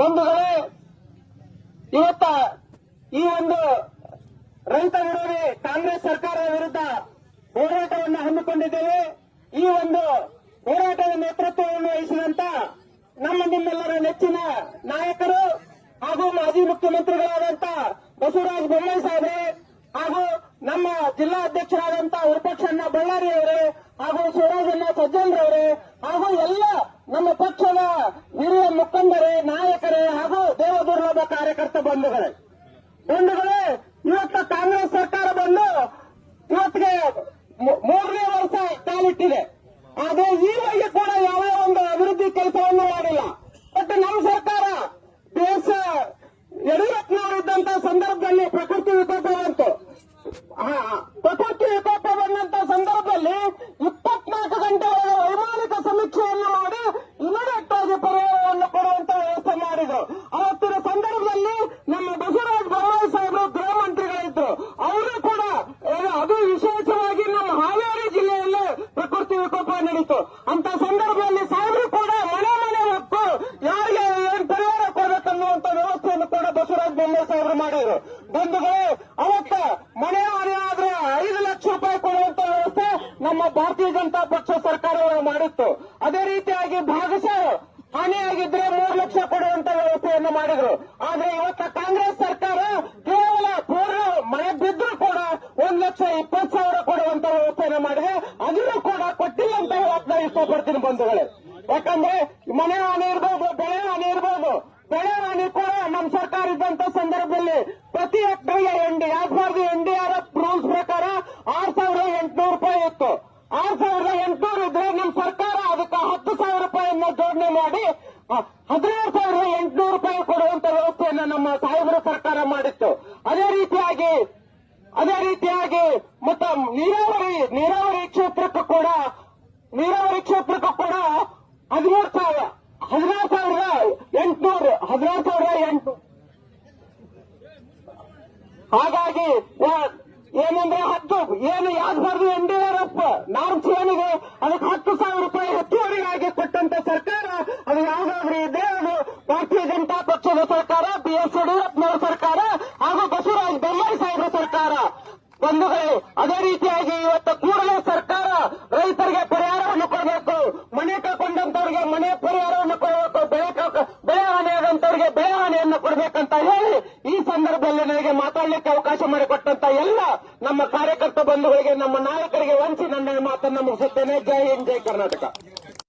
ಬಂಧುಗಳೇ, ಇವತ್ತ ಈ ಒಂದು ರೈತ ವಿರೋಧಿ ಕಾಂಗ್ರೆಸ್ ಸರ್ಕಾರದ ವಿರುದ್ಧ ಹೋರಾಟವನ್ನು ಹಮ್ಮಿಕೊಂಡಿದ್ದೇವೆ. ಈ ಒಂದು ಹೋರಾಟದ ನೇತೃತ್ವವನ್ನು ವಹಿಸಿದಂತ ನಿಮ್ಮೆಲ್ಲರ ನೆಚ್ಚಿನ ನಾಯಕರು ಹಾಗೂ ಮಾಜಿ ಮುಖ್ಯಮಂತ್ರಿಗಳಾದಂತ ಬಸವರಾಜ ಬೊಮ್ಮಾಯಿ ಸಾಹೇಬ್ರೆ ಹಾಗೂ ನಮ್ಮ ಜಿಲ್ಲಾ ಅಧ್ಯಕ್ಷರಾದಂತ ವಿಪಕ್ಷಣ್ಣ ಬಳ್ಳಾರಿ ಅವರೇ ಹಾಗೂ ಶಿವರಾಜಣ್ಣ ಸಜ್ಜನರವರೇ ಹಾಗೂ ಎಲ್ಲ ನಮ್ಮ ಪಕ್ಷದ ಹಿರಿಯ ಮುಖಂಡರೇ, ನಾಯಕರೇ ಹಾಗೂ ದೇವದುರ್ಲಭ ಕಾರ್ಯಕರ್ತ ಬಂಧುಗಳೇ, ಇವತ್ತು ಕಾಂಗ್ರೆಸ್ ಸರ್ಕಾರ ಬಂದು ಇವತ್ತಿಗೆ 3ನೇ ವರ್ಷ ಕಾಲಿಟ್ಟಿದೆ. ಆದ್ರೆ ಈವರೆಗೆ ಕೂಡ ಯಾವ ಒಂದು ಅಭಿವೃದ್ಧಿ ಕೆಲಸವನ್ನು ಮಾಡಿಲ್ಲ. ಬಟ್ ನಮ್ಮ ಸರ್ಕಾರ ದೇಶ ಯಡಿಯೂರಪ್ಪನವರಿದ್ದಂತ ಸಂದರ್ಭದಲ್ಲಿ ಪ್ರಕೃತಿ ವಿಕೋಪ ಬಂತು. ಪ್ರಕೃತಿ ವಿಕೋಪ ಬಂದಂತ ಸಂದರ್ಭದಲ್ಲಿ 24 ಗಂಟೆ ವೈಮಾನಿಕ ಸಮೀಕ್ಷೆಯನ್ನು ಮಾಡಿ ಇಮಿಡಿಯೇಟ್ ಆಗಿ ಪರಿಹಾರವನ್ನು ಕೊಡುವಂತ ವ್ಯವಸ್ಥೆ ಮಾಡಿದ್ರು. ಅವತ್ತಿನ ಸಂದರ್ಭದಲ್ಲಿ ನಮ್ಮ ಬಸವರಾಜ ಬೊಮ್ಮಾಯಿ ಸಾಹೇಬರು ಗೃಹ ಮಂತ್ರಿಗಳಿದ್ರು. ಅವರು ಕೂಡ ಅದು ವಿಶೇಷವಾಗಿ ನಮ್ಮ ಹಾವೇರಿ ಜಿಲ್ಲೆಯಲ್ಲಿ ಪ್ರಕೃತಿ ವಿಕೋಪ ನಡೀತು. ಅಂತ ಸಂದರ್ಭದಲ್ಲಿ ಸಾಹೇಬರು ಕೂಡ ಮನೆ ಹೊತ್ತು ಯಾರಿಗೆ ಏನ್ ಪರಿಹಾರ ಕೊಡಬೇಕನ್ನುವಂತ ವ್ಯವಸ್ಥೆಯನ್ನು ಕೂಡ ಬಸವರಾಜ ಬೊಮ್ಮಾಯಿ ಸಾಹೇಬರು ಮಾಡಿದ್ರು. ಬಂಧುಗಳೇ, ಅವತ್ತ ಮನೆ ಹಾನಿ ಆದ್ರೆ 5 ಲಕ್ಷ ರೂಪಾಯಿ ಕೊಡುವಂತ ವ್ಯವಸ್ಥೆ ನಮ್ಮ ಭಾರತೀಯ ಜನತಾ ಪಕ್ಷ ಸರ್ಕಾರಗಳು ಮಾಡಿತ್ತು. ಅದೇ ರೀತಿಯಾಗಿ ಭಾಗಶಃ ಹಾನಿಯಾಗಿದ್ರೆ 3 ಲಕ್ಷ ಕೊಡುವಂತ ವ್ಯವಸ್ಥೆಯನ್ನು ಮಾಡಿದ್ರು. ಆದ್ರೆ ಇವತ್ತ ಕಾಂಗ್ರೆಸ್ ಸರ್ಕಾರ ಕೇವಲ ಪೂರ್ಣ ಮಳೆ ಬಿದ್ದರೂ ಕೂಡ 1,20,000 ಕೊಡುವಂತ ವ್ಯವಸ್ಥೆಯನ್ನು ಮಾಡಿದೆ. ಅದನ್ನು ಕೂಡ ಕೊಟ್ಟಿಲ್ಲ ಅಂತ ಹೇಳಕ್ ಇಷ್ಟಪಡ್ತೀನಿ ಬಂಧುಗಳೇ. ಯಾಕಂದ್ರೆ ಮನೆ ಹಾನಿ ಇರ್ಬೋದು, ಬೆಳೆ ಹಾನಿ ಇರ್ಬೋದು. ಬೆಳೆ ಹಾನಿ ಕೂಡ ನಮ್ಮ ಸರ್ಕಾರ ಇದ್ದಂತ ಸಂದರ್ಭದಲ್ಲಿ ಪ್ರತಿ ಹೆಕ್ಟರ್ಗೆ ಯಾಕಬಾರ್ದು NDRF ರೂಲ್ಸ್ ಪ್ರಕಾರ 6,800 ರೂಪಾಯಿ ಇತ್ತು. 6,800 ಇದ್ರೆ ನಮ್ಮ ಸರ್ಕಾರ ಅದಕ್ಕೆ 10,000 ರೂಪಾಯಿಯನ್ನ ಜೋಡಣೆ ಮಾಡಿ 16,800 ರೂಪಾಯಿ ಕೊಡುವಂತ ವ್ಯವಸ್ಥೆಯನ್ನ ನಮ್ಮ ಸಾಹೇಬರ ಸರ್ಕಾರ ಮಾಡಿತ್ತು. ಅದೇ ರೀತಿಯಾಗಿ ಮತ್ತೆ ನೀರಾವರಿ ಕ್ಷೇತ್ರಕ್ಕೂ ಕೂಡ 16,800 ಹಾಗಾಗಿ ಏನಂದ್ರೆ 10 ಏನು ಯಾಕಬಾರ್ದು NDRF ನಾರ್ಮ್ಸ್ ಏನಿದೆ ಅದಕ್ಕೆ 10,000 ರೂಪಾಯಿ ಹೆಚ್ಚುವರಿಯಾಗಿ ಕೊಟ್ಟಂತ ಸರ್ಕಾರ ಅದು ಯಾವ್ದಾದ್ರೂ ಇದೆ, ಅದು ಭಾರತೀಯ ಜನತಾ ಪಕ್ಷದ ಸರ್ಕಾರ, BS ಯಡಿಯೂರಪ್ಪನವರ ಸರ್ಕಾರ ಹಾಗೂ ಬಸವರಾಜ ಬೊಮ್ಮಾಯಿ ಸಾಹೇಬರ ಸರ್ಕಾರ. ಬಂಧುಗಳೇ, ಅದೇ ರೀತಿಯಾಗಿ ಇವತ್ತು ಕೂಡಲೇ ಸರ್ಕಾರ ರೈತರಿಗೆ ಪರಿಹಾರವನ್ನು ಕೊಡಬೇಕು, ಮನೆ ಕಳ್ಕೊಂಡಂತವರಿಗೆ ಮನೆ ಪರಿಹಾರವನ್ನು ಕೊಡಬೇಕು, ಬೆಳೆ ಹಾನಿಯಾದಂತವರಿಗೆ ಬೆಳೆ ಹಾನಿಯನ್ನು ಕೊಡಬೇಕಂತ ಹೇಳಿ ಈ ಸಂದರ್ಭದಲ್ಲಿ ನನಗೆ ಮಾತಾಡಲಿಕ್ಕೆ ಅವಕಾಶ ಮಾಡಿಕೊಟ್ಟಂತ ಎಲ್ಲ ನಮ್ಮ ಕಾರ್ಯಕರ್ತ ಬಂಧುಗಳಿಗೆ, ನಮ್ಮ ನಾಯಕರಿಗೆ ವಂಚಿ ನನ್ನ ಮಾತನ್ನು ಮುಗಿಸುತ್ತೇನೆ. ಜೈ ಹಿಂದ್, ಜೈ ಕರ್ನಾಟಕ.